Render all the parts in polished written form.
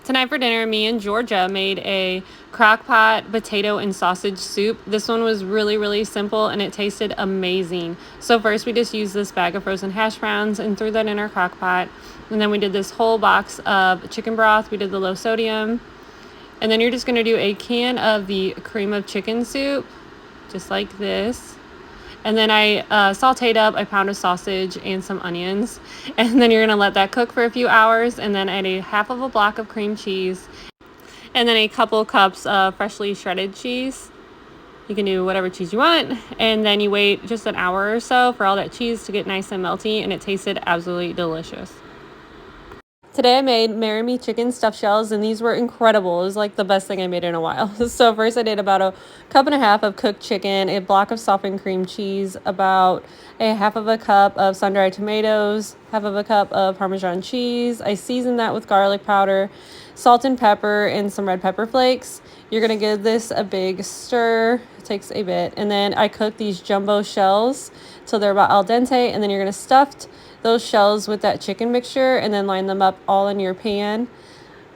Tonight for dinner, me and Georgia made a crock-pot potato and sausage soup. This one was really simple and it tasted amazing. So first we just used this bag of frozen hash browns and threw that in our crock-pot. And then we did this whole box of chicken broth. We did the low sodium. And then you're just going to do a can of the cream of chicken soup, just like this. And then I sauteed up a pound of sausage and some onions. And then you're going to let that cook for a few hours. And then add a half of a block of cream cheese. And then a couple cups of freshly shredded cheese. You can do whatever cheese you want. And then you wait just an hour or so for all that cheese to get nice and melty. And it tasted absolutely delicious. Today I made Marry Me chicken stuffed shells, and these were incredible. It was like the best thing I made in a while. So first I did about a cup and a half of cooked chicken, a block of softened cream cheese, about a half of a cup of sun-dried tomatoes, half of a cup of Parmesan cheese. I seasoned that with garlic powder, salt and pepper, and some red pepper flakes. You're going to give this a big stir. It takes a bit. And then I cooked these jumbo shells till they're about al dente, and then you're going to stuff those shells with that chicken mixture and then line them up all in your pan.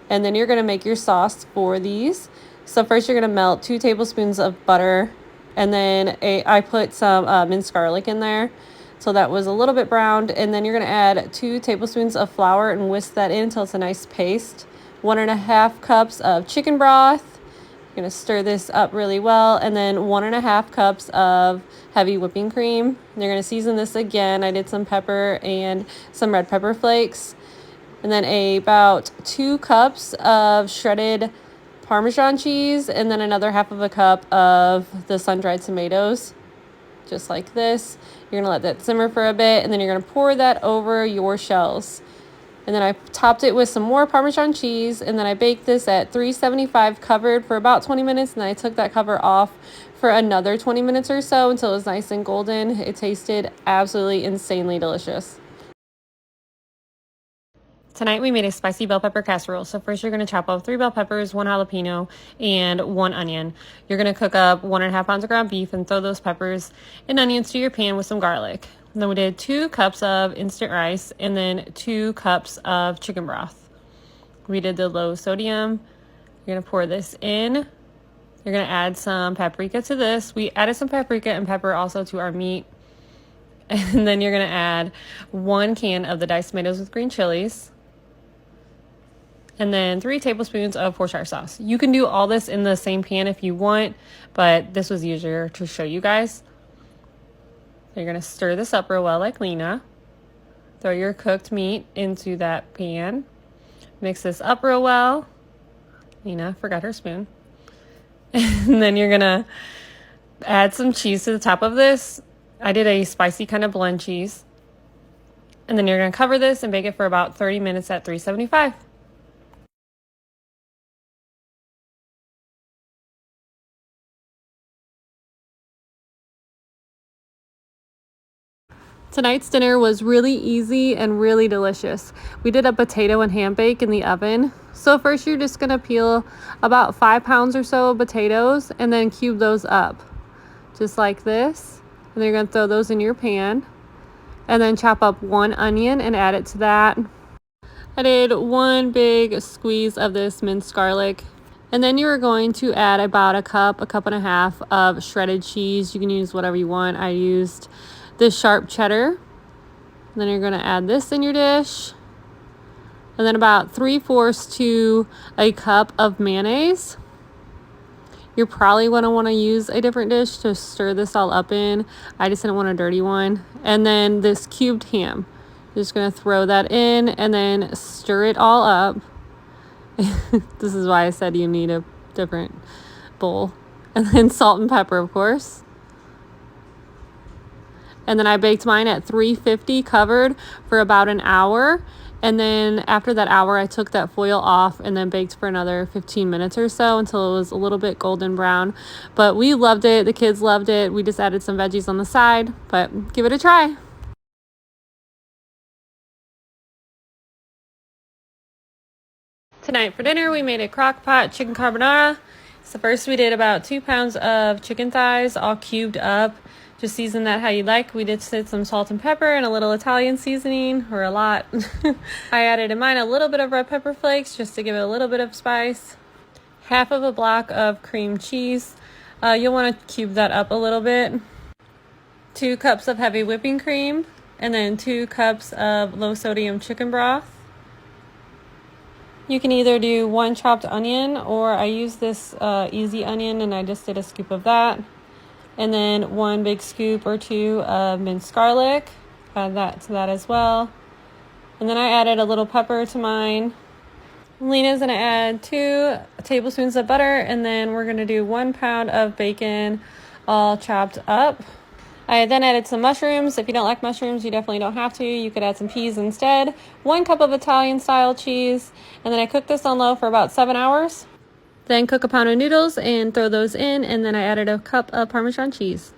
And then you're going to make your sauce for these. So first you're going to melt 2 tablespoons of butter, and then I put some minced garlic in there so that was a little bit browned. And then you're going to add 2 tablespoons of flour and whisk that in until it's a nice paste. 1.5 cups of chicken broth. You're going to stir this up really well, and then 1.5 cups of heavy whipping cream. You're going to season this again. I did some pepper and some red pepper flakes, and then about 2 cups of shredded Parmesan cheese, and then another half of a cup of the sun-dried tomatoes, just like this. You're going to let that simmer for a bit, and then you're going to pour that over your shells. And then I topped it with some more Parmesan cheese, and then I baked this at 375 covered for about 20 minutes, and then I took that cover off for another 20 minutes or so until it was nice and golden. It tasted absolutely insanely delicious. Tonight we made a spicy bell pepper casserole. So first you're going to chop up 3 bell peppers, 1 jalapeno, and 1 onion. You're going to cook up 1.5 pounds of ground beef and throw those peppers and onions to your pan with some garlic. And then we did 2 cups of instant rice and then 2 cups of chicken broth. We did the low sodium. You're going to pour this in. You're going to add some paprika to this. We added some paprika and pepper also to our meat. And then you're going to add 1 can of the diced tomatoes with green chilies. And then 3 tablespoons of Worcestershire sauce. You can do all this in the same pan if you want, but this was easier to show you guys. So you're going to stir this up real well like Lena. Throw your cooked meat into that pan. Mix this up real well. Lena forgot her spoon. And then you're going to add some cheese to the top of this. I did a spicy kind of blend cheese. And then you're going to cover this and bake it for about 30 minutes at 375. Tonight's dinner was really easy and really delicious. We did a potato and ham bake in the oven. So first you're just going to peel about 5 pounds or so of potatoes and then cube those up just like this. And then you're going to throw those in your pan and then chop up 1 onion and add it to that. I did 1 big squeeze of this minced garlic. And then you're going to add about a cup and a half of shredded cheese. You can use whatever you want. I used this sharp cheddar. And then you're going to add this in your dish. And then about 3/4 to a cup of mayonnaise. You're probably going to want to use a different dish to stir this all up in. I just didn't want a dirty one. And then this cubed ham. You're just going to throw that in and then stir it all up. This is why I said you need a different bowl. And then salt and pepper, of course. And then I baked mine at 350 covered for about an hour. And then after that hour, I took that foil off and then baked for another 15 minutes or so until it was a little bit golden brown. But we loved it. The kids loved it. We just added some veggies on the side, but give it a try. Tonight for dinner, we made a crock-pot chicken carbonara. So first we did about 2 pounds of chicken thighs all cubed up. Just season that how you like. We did some salt and pepper and a little Italian seasoning, or a lot. I added in mine a little bit of red pepper flakes just to give it a little bit of spice. Half of a block of cream cheese. You'll want to cube that up a little bit. 2 cups of heavy whipping cream, and then 2 cups of low sodium chicken broth. You can either do 1 chopped onion, or I use this easy onion and I just did a scoop of that. And then 1 big scoop or 2 of minced garlic. Add that to that as well. And then I added a little pepper to mine. Lena's gonna add 2 tablespoons of butter, and then we're gonna do 1 pound of bacon all chopped up. I then added some mushrooms. If you don't like mushrooms, you definitely don't have to. You could add some peas instead. 1 cup of Italian style cheese. And then I cooked this on low for about 7 hours. Then cook a pound of noodles and throw those in. And then I added a cup of Parmesan cheese.